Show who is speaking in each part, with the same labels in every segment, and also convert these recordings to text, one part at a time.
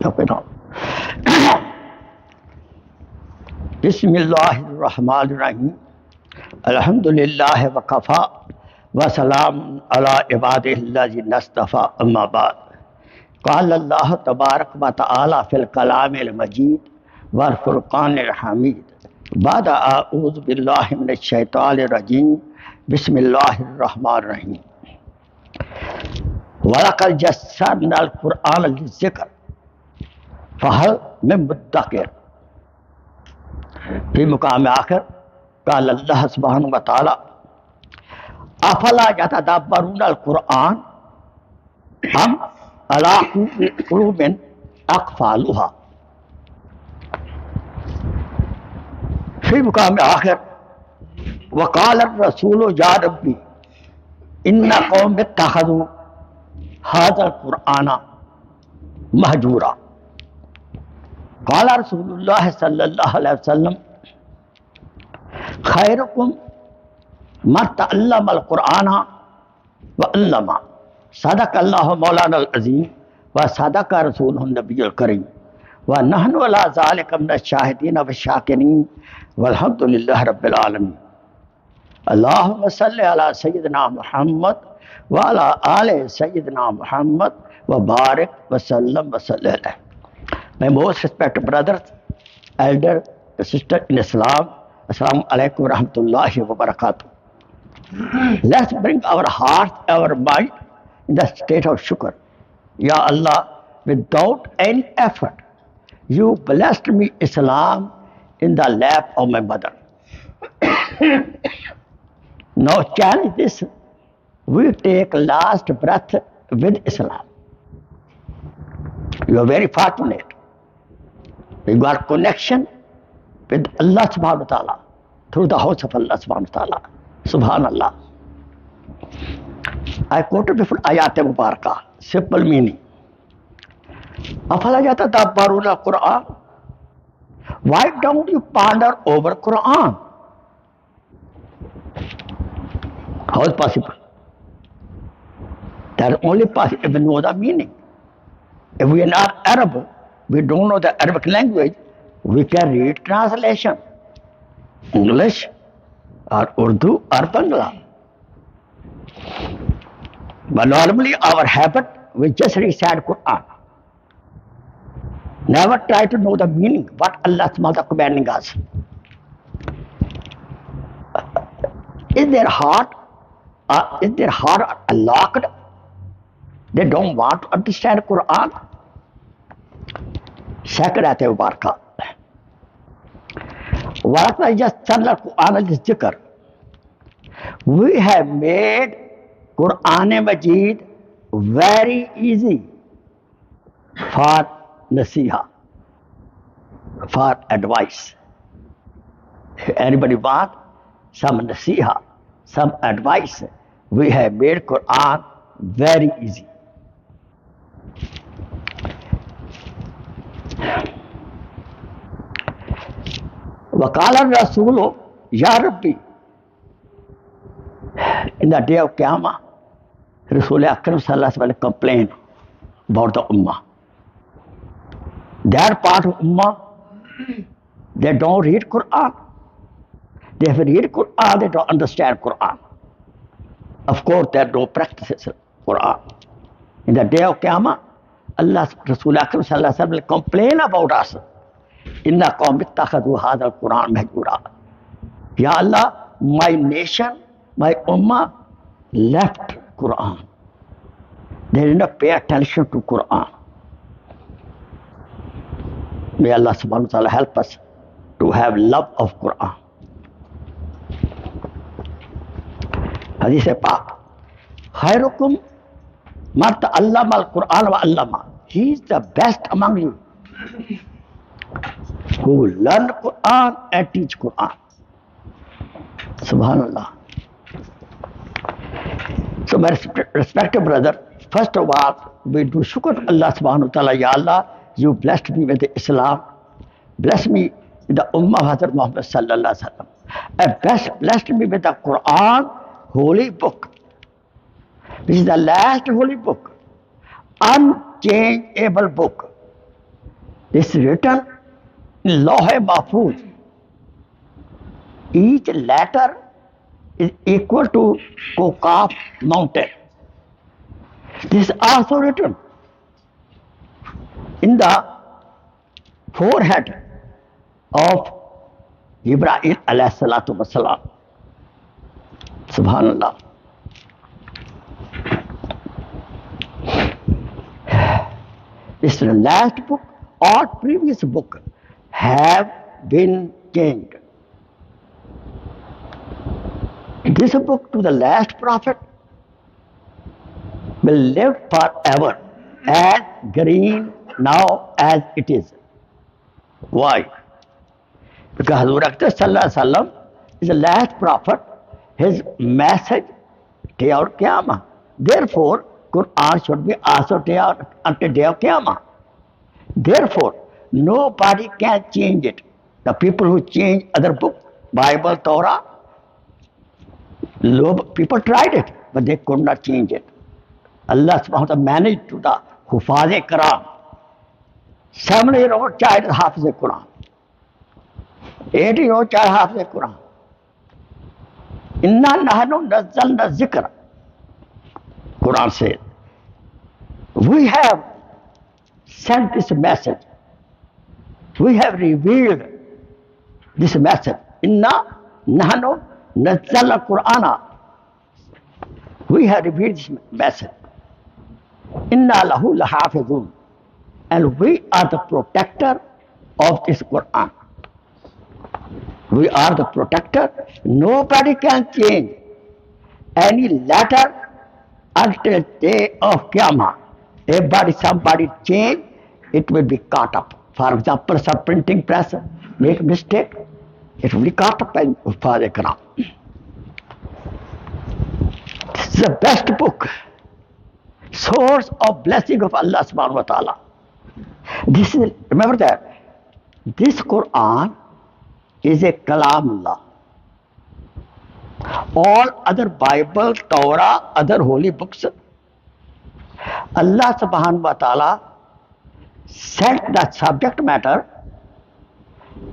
Speaker 1: Taqina. Bismillahirrahmanirrahim. Alhamdulillah wa kafa wa salam ala ibadihillazina istafa amma ba'd. قال الله تبارك وتعالى في الكلام المجيد والفرقان الحميد بعد أعوذ بالله من الشيطان الرجيم بسم الله الرحمن الرحيم ولقد يسرنا القرآن للذكر فهل من مدكر. في مقام آخر قال الله سبحانه وتعالى أفلا يتدبرون القرآن أم على قلوب أقفالها. في مقام آخر وقال الرسول يا ربي إن قوم اتخذوا هذا القرآن مهجورا. قال رسول الله صلى الله عليه وسلم خيركم من تعلم القرآن وعلمه. صدق الله مولانا العظيم وصدق رسوله النبي الكريم ونحن على ذلك من الشاهدين والشاكرين والحمد لله رب العالمين. اللهم صل على سيدنا محمد وعلى آل سيدنا محمد وبارك وسلم وصلى عليه. My most respected brothers, elders, sisters in Islam, Assalamu alaikum wa rahmatullahi wa barakatuh. Let's bring our heart, our mind in the state of shukr. Ya Allah, without any effort, you blessed me Islam in the lap of my mother. Now challenge this. We take last breath with Islam. You are very fortunate. We got connection with Allah subhanahu wa ta'ala through the house of Allah subhanahu wa ta'ala. Subhanallah. I quoted before ayat mubarakah, simple meaning. Afala yatadabbaruna al-Quran. Why don't you ponder over Quran? How is possible? That is only possible if we know the meaning. If we are not Arab, we don't know the Arabic language, we can read translation, English or Urdu or Bangla. But normally our habit, we just recite Quran. Never try to know the meaning, what Allah is commanding us. Is their heart locked? They don't want to understand Quran. Second ayat mubarakah. We have made Quran Majid very easy for nasiha, for advice. Anybody want some nasiha, some advice? We have made Quran very easy. وقال الرسول يا ربي. In the day of Qiyamah, Rasul Akram Sallallahu Alaihi Wasallam complained about the Ummah. That part of Ummah, they don't read Quran. They read Quran, they don't understand Quran. Of course, they don't practice Quran. In the day of Qiyamah, Allah Rasul Akram Sallallahu Alaihi Wasallam will complain about us. Inna qawm ittakhadhu hadha al-Quran mahjura. Ya Allah, my nation, my ummah left Quran. They did not pay attention to Quran. May Allah subhanahu wa ta'ala help us to have love of Quran. Hadith Pak. Khairukum man ta'allama al-Quran wa 'allama. He is the best among you who learn Quran and teach Quran. Subhanallah. So my respected brother, first of all, we do shukr to Allah subhanahu wa ta'ala. Ya Allah, you blessed me with Islam. Bless me with the Ummah of Hazrat Muhammad sallallahu alaihi wasallam. And blessed me with the Quran, holy book. This is the last holy book, unchangeable book. This is written in Lawh Mahfuz. Each letter is equal to Kokaf mountain. This is also written in the forehead of Jibreel alayhi salatu wasalam. Subhanallah. This is the last book. All previous books have been changed. This book to the last prophet will live forever as green now as it is. Why? Because Hazrat Akhtar Sallallahu Alaihi Wasallam is the last prophet. His message till Qiyamah. Therefore, Quran should be also till until day of Qiyamah. Therefore, nobody can change it. The people who change other books, Bible, Torah, people tried it, but they could not change it. Allah subhanahu wa ta'ala managed to the Hufaz-e-Quran. 7-year-old child is Hafiz-e-Quran. 8-year-old child Hafiz-e-Quran. Inna nahnu nazzalna zikra. Quran says, we have sent this message. We have revealed this message. Inna nahnu nazzalna Qur'ana. We have revealed this message. Inna lahu lahafizun. And we are the protector of this Quran. We are the protector. Nobody can change any letter until day of Qiyamah. If somebody change, it will be caught up. For example, some printing press make mistake, it will be caught up by Quran. This is the best book, source of blessing of Allah subhanahu wa ta'ala. Remember that this Quran is a Kalamullah. All other Bible, Torah, other holy books, Allah subhanahu wa ta'ala set the subject matter,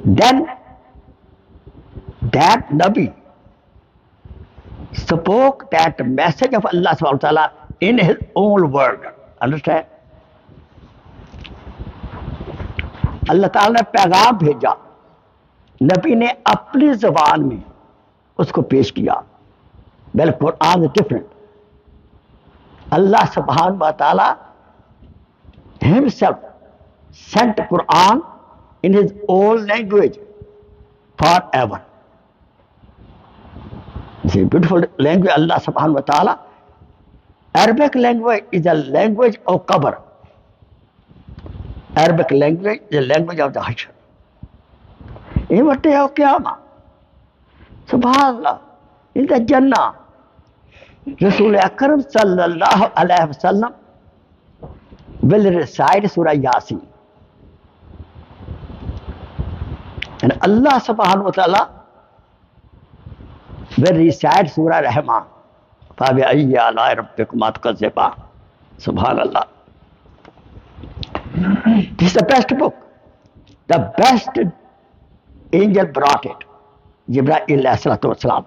Speaker 1: then that Nabi spoke that message of Allah subhanahu wa ta'ala in his own word. Understand? अल्लाह ताला ने पैगाम भेजा, नबी ने अपनी जबान में उसको पेश किया. Well Quran is different. Allah subhanahu wa ta'ala himself sent Quran in his own language forever. It's a beautiful language, Allah subhanahu wa ta'ala. Arabic language is a language of qabr. Arabic language is the language of the Hashr. In what day of Qiyamah? Subhanallah, in the Jannah, Rasul Akram sallallahu alayhi wa sallam will recite Surah Yasin. And Allah subhanahu wa ta'ala will recite Surah Rahman. فَبِأَيِّ آلَاءِ رَبِّكُمَا تُكَذِّبَانِ. Subhanallah. This is the best book. The best angel brought it. Jibreel alayhi salatu wasalam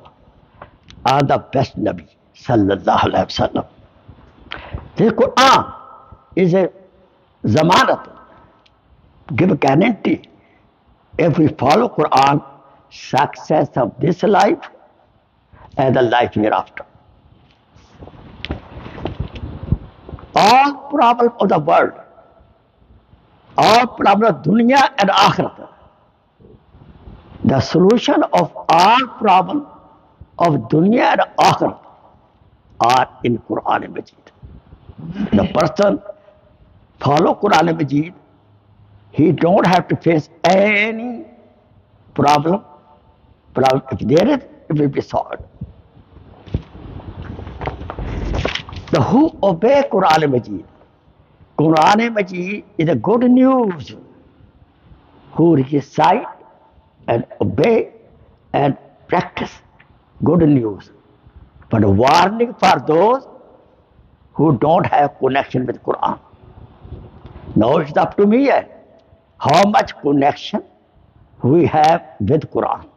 Speaker 1: are the best Nabi sallallahu alayhi wa sallam. This Quran is a zamanat, give guarantee. If we follow Quran, success of this life and the life hereafter. All problems of the world, all problems of dunya and akhirat, the solution of all problems of dunya and akhirat are in Quran Majid. The person follow Quran Majid, he don't have to face any problem. If there is, it will be solved. The who obey Quran Majid. Quran Majid is a good news. Who recite and obey and practice good news. But a warning for those who don't have connection with Quran. Now it's up to me. how much connection we have with Quran.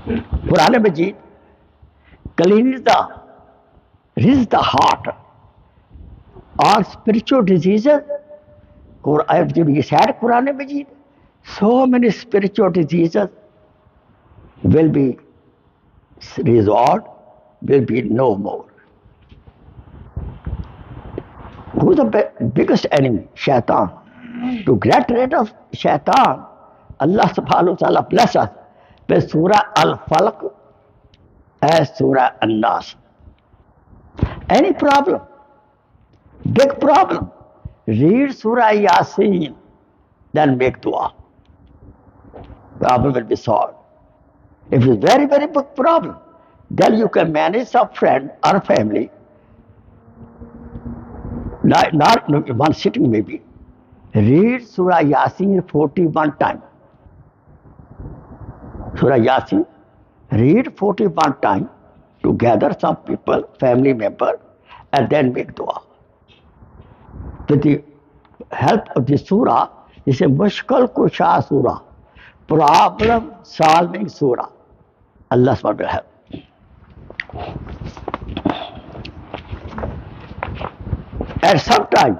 Speaker 1: Quran Majid cleans the heart. All spiritual diseases, we said Quran Majid, so many spiritual diseases will be resolved, will be no more. Who's the biggest enemy? Shaitan. To get rid of Shaitan, Allah subhanahu wa ta'ala bless us with Surah Al-Falq and Surah An-Nas. Any problem, big problem, read Surah Yasin, then make dua. Problem will be solved. If it's very, very big problem, then you can manage some friend or family, not one sitting maybe. Read Surah Yasin 41 times. Surah Yasin, read 41 times to gather some people, family member, and then make dua. With the help of the surah, it's a Mushkal Kusha surah, problem solving surah. Allah subhanahu will help. And sometimes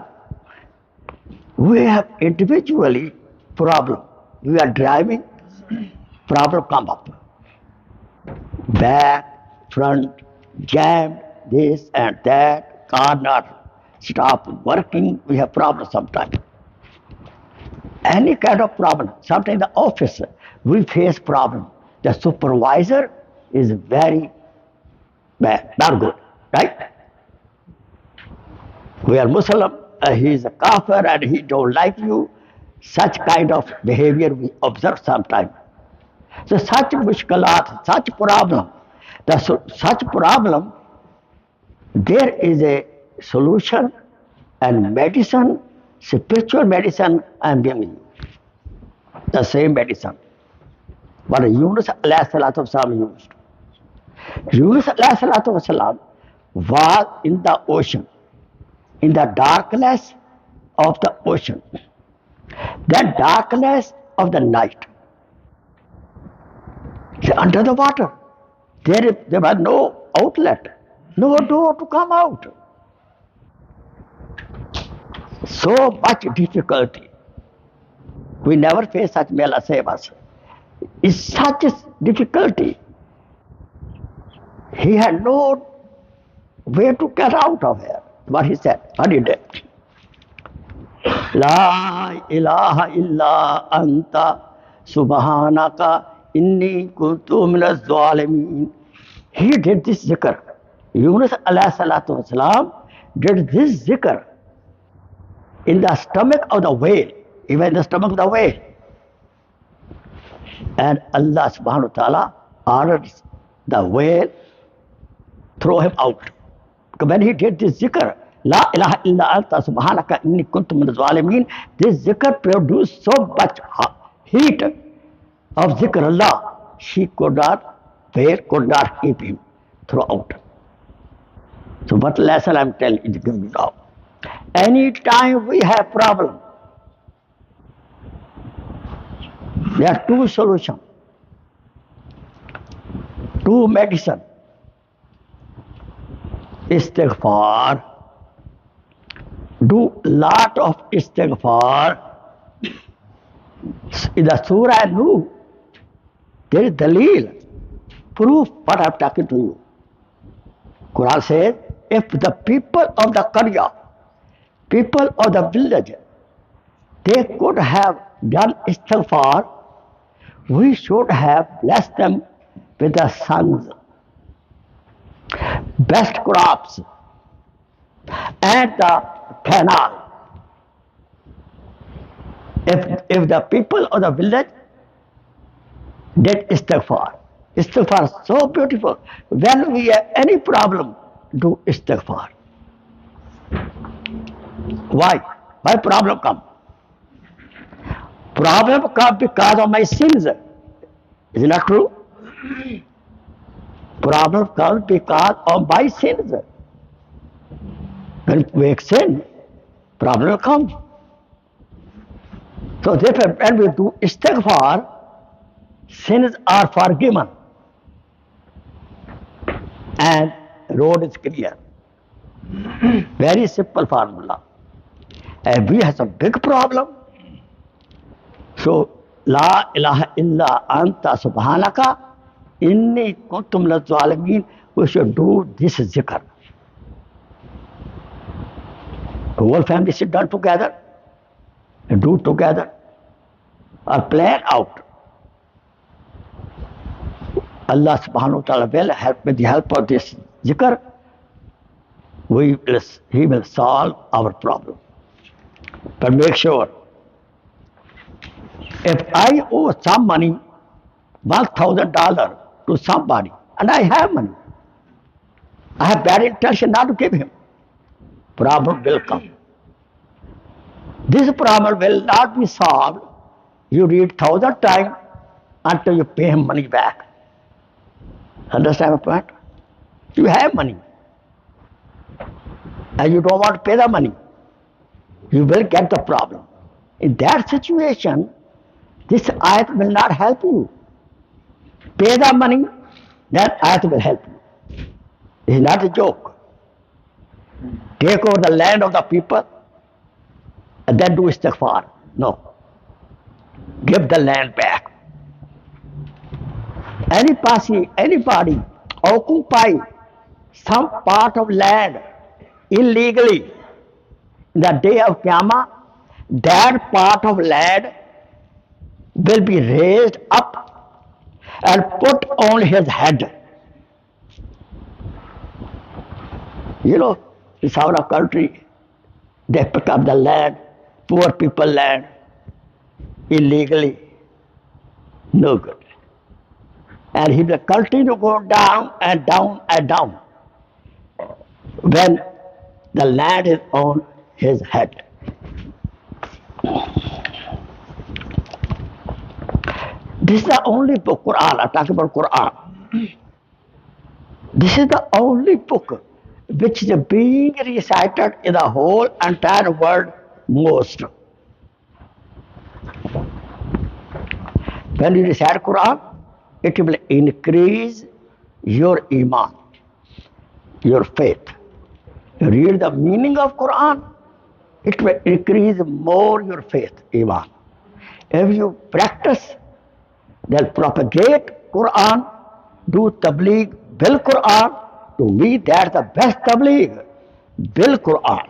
Speaker 1: we have individually problem. We are driving, problem come up. Back, front, jammed, this and that, car not stop working, we have problems sometimes. Any kind of problem. Sometimes in the office, we face problem. The supervisor is very bad, not good, right? We are Muslim, he is a kafir and he don't like you. Such kind of behavior we observe sometimes. So such mushkalat, such problem, such problem, there is a solution and medicine, spiritual medicine I am giving you. The same medicine. What Yunus alayhi salatu wasalam used. Yunus alayhi salatu wasalam was in the ocean, in the darkness of the ocean, then darkness of the night. Under the water, there was no outlet, no door to come out. So much difficulty. We never face such may Allah save us. It's such a difficulty. He had no way to get out of here. What he said, what he did. La ilaha illa anta subhanaka inni kuntu minaz zalimin. He did this zikr. Yunus alayhi salatu wasalam did this zikr in the stomach of the whale, even in the stomach of the whale. And Allah subhanahu wa ta'ala ordered the whale, throw him out. When he did this zikr, La ilaha illa anta subhanaka inni kuntu minaz zalimin, this zikr produced so much heat of zikr Allah, she could not bear, could not keep him throughout. So what lesson I'm telling you now? Anytime we have problem, there are two solutions, two medicine. Istighfar, do lot of istighfar. In the Surah Nuh, there is dalil, proof what I'm talking to you. Quran says, if the people of the Qarya, people of the village, they could have done istighfar, we should have blessed them with the sons, best crops, and the canal. If the people of the village did istighfar, istighfar is so beautiful. When we have any problem, do istighfar. Why? Why problem come? Problem come because of my sins. Is it not true? Problem comes because of my sins. When we make sin, problem will come. So therefore, when we do istighfar, sins are forgiven and road is clear. Very simple formula. And we have some big problem. So, La ilaha illa anta subhanaka inni kuntum ladh-dhalimin. We should do this zikr. The whole family sit down together and do together or plan out. Allah subhanahu wa ta'ala will help with the help of this zikr. He will solve our problem. But make sure, if I owe some money, $1,000 to somebody, and I have money, I have bad intention not to give him, problem will come. This problem will not be solved. You read 1,000 times until you pay him money back. Understand my point? You have money and you don't want to pay the money. You will get the problem. In that situation, this ayat will not help you. Pay the money, that ayat will help you. It's not a joke. Take over the land of the people and then do istighfar. No. Give the land back. Anybody occupy some part of land illegally, in the day of Qiyamah, that part of land will be raised up and put on his head. You know, in our country, they pick up the land, poor people land, illegally. No good. And he will continue to go down and down and down when the land is on his head. This is the only book, Quran. I talk about Quran. This is the only book which is being recited in the whole entire world most. When you recite Quran, it will increase your iman, your faith. You read the meaning of Quran, it will increase more your faith, iman. If you practice, then propagate Quran, do tabligh bil Quran. To me, that's the best tabligh, bil Quran.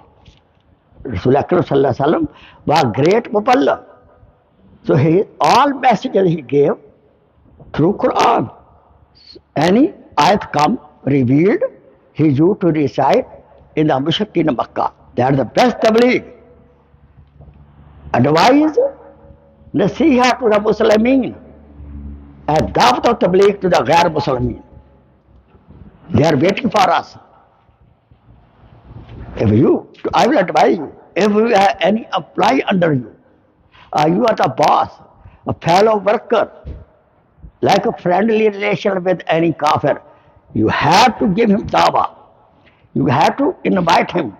Speaker 1: Rasulullah sallallahu alaihi wasallam was a great muballigh. So all messages he gave through Quran. Any ayat come revealed, he used to recite in the Mushrikin Makkah. They are the best tabligh. Advise, nasiha to the Muslimin, and da'wat of tabligh to the Ghair Muslimin. They are waiting for us. I will advise you, if you have any employee under you, you are the boss, a fellow worker, like a friendly relation with any kafir, you have to give him dawah. You have to invite him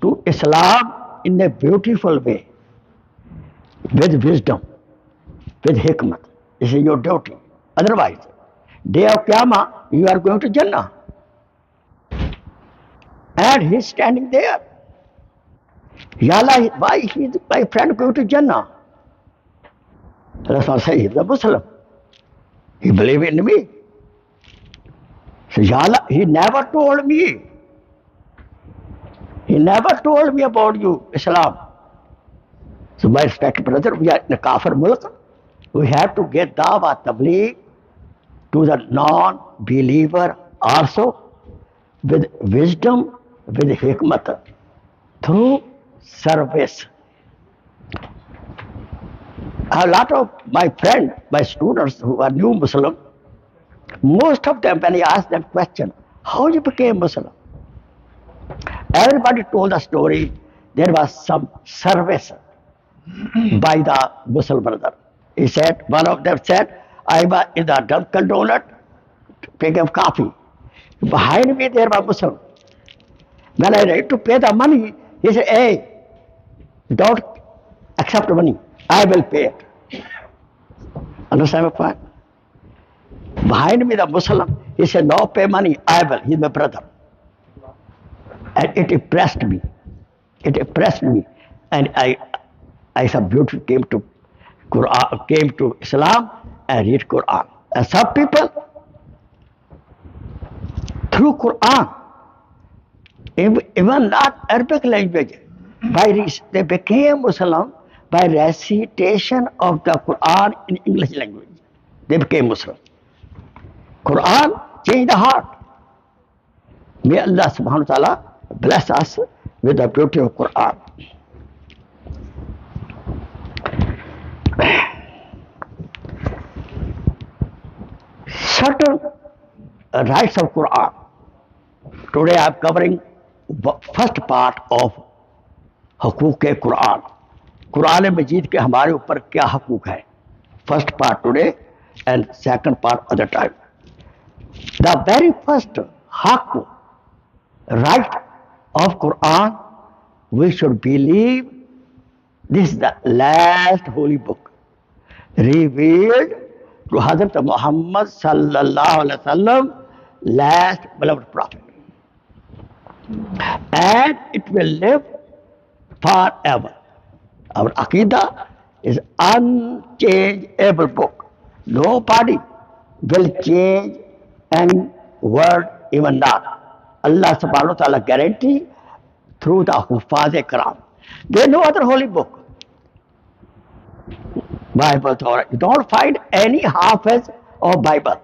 Speaker 1: to Islam in a beautiful way, with wisdom, with hikmat. This is your duty. Otherwise, day of Qiyamah, you are going to Jannah. And he's standing there. Ya Allah, why is my friend going to Jannah? Rasul says, he's a Muslim. He believes in me. So Ya Allah, he never told me. He never told me about you, Islam. So my respected brother, we are in a kafir mulk. We have to get dawah tabligh to the non-believer also with wisdom, with hikmat, through service. A lot of my friends, my students who are new Muslim, most of them, when I ask them question, how you became Muslim? Everybody told the story. There was some service by the Muslim brother. He said, one of them said, I was in the Dunkin' Donut taking coffee. Behind me there was Muslim. When I ready to pay the money, he said, hey, without accept money. I will pay it. Understand my point? Behind me, the Muslim, he said, no, pay money, I will. He's my brother. And it impressed me. It impressed me. And I some beautiful came to Quran, came to Islam and read Quran. And some people, through Quran, even not Arabic language, they became Muslim by recitation of the Quran in English language. They became Muslim. Quran changed the heart. May Allah subhanahu wa ta'ala bless us with the beauty of Quran. Certain rights of Quran. Today I am covering first part of हकूक़ कुरान. कुरान मजीद के हमारे ऊपर क्या हकूक़ है. First part today and second part other time. The very first haqq, right of Quran, we should believe this is the last holy book revealed to Hazrat Muhammad sallallahu alaihi wasallam, last beloved prophet, and it will live forever. Our Aqidah is unchangeable book. Nobody will change any word, even not. Allah subhanahu wa ta'ala guarantee through the Hufaz-e-Quran. There is no other holy book. Bible, Torah. You don't find any Hafiz of Bible.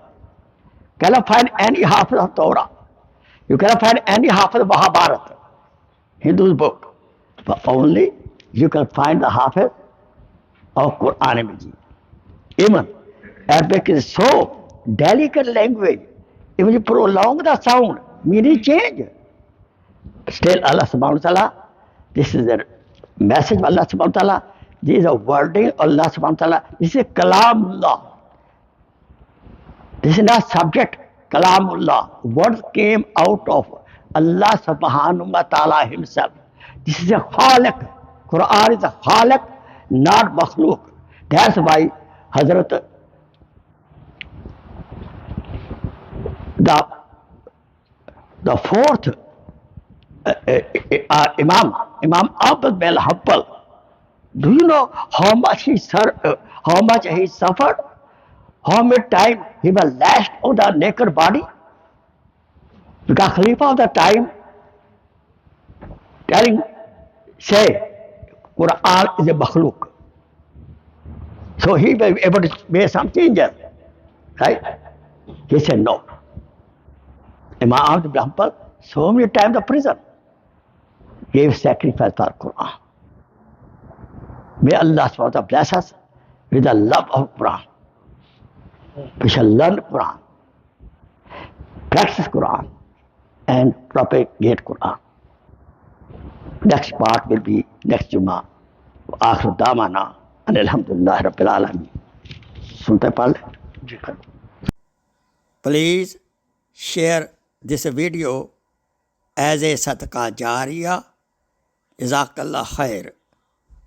Speaker 1: You cannot find any Hafiz of Torah. You cannot find any Hafiz of Mahabharata, Hindu's book. But only you can find the Hafiz of Quran Majid. Even Arabic is so delicate language. If you prolong the sound, meaning change. Still Allah subhanahu wa ta'ala, this is the message of Allah subhanahu wa ta'ala. This is a wording of Allah subhanahu wa ta'ala. This is Kalamullah. This is not subject. Kalamullah. Words came out of Allah subhanahu wa ta'ala himself. This is a khaliq. Quran is a khaliq, not makhluk. That's why Hazrat the fourth Imam Ahmad bin Hanbal, do you know how much he suffered, how many times he was lashed on the naked body? Because Khalifa of the time say Quran is a makhluk. So he was able to make some changes, right? He said no. Imam Ahmad bin Hanbal, so many times the prison, gave sacrifice for Quran. May Allah subhanahu wa ta'ala bless us with the love of Quran. We shall learn Quran, practice Quran, and propagate Quran. Next part will be next Jummah. Akhir damana and alhamdulillah rabbil alamin. Sunte pal. Please share this video as a sadaqah jariyah. Jazakallah khair.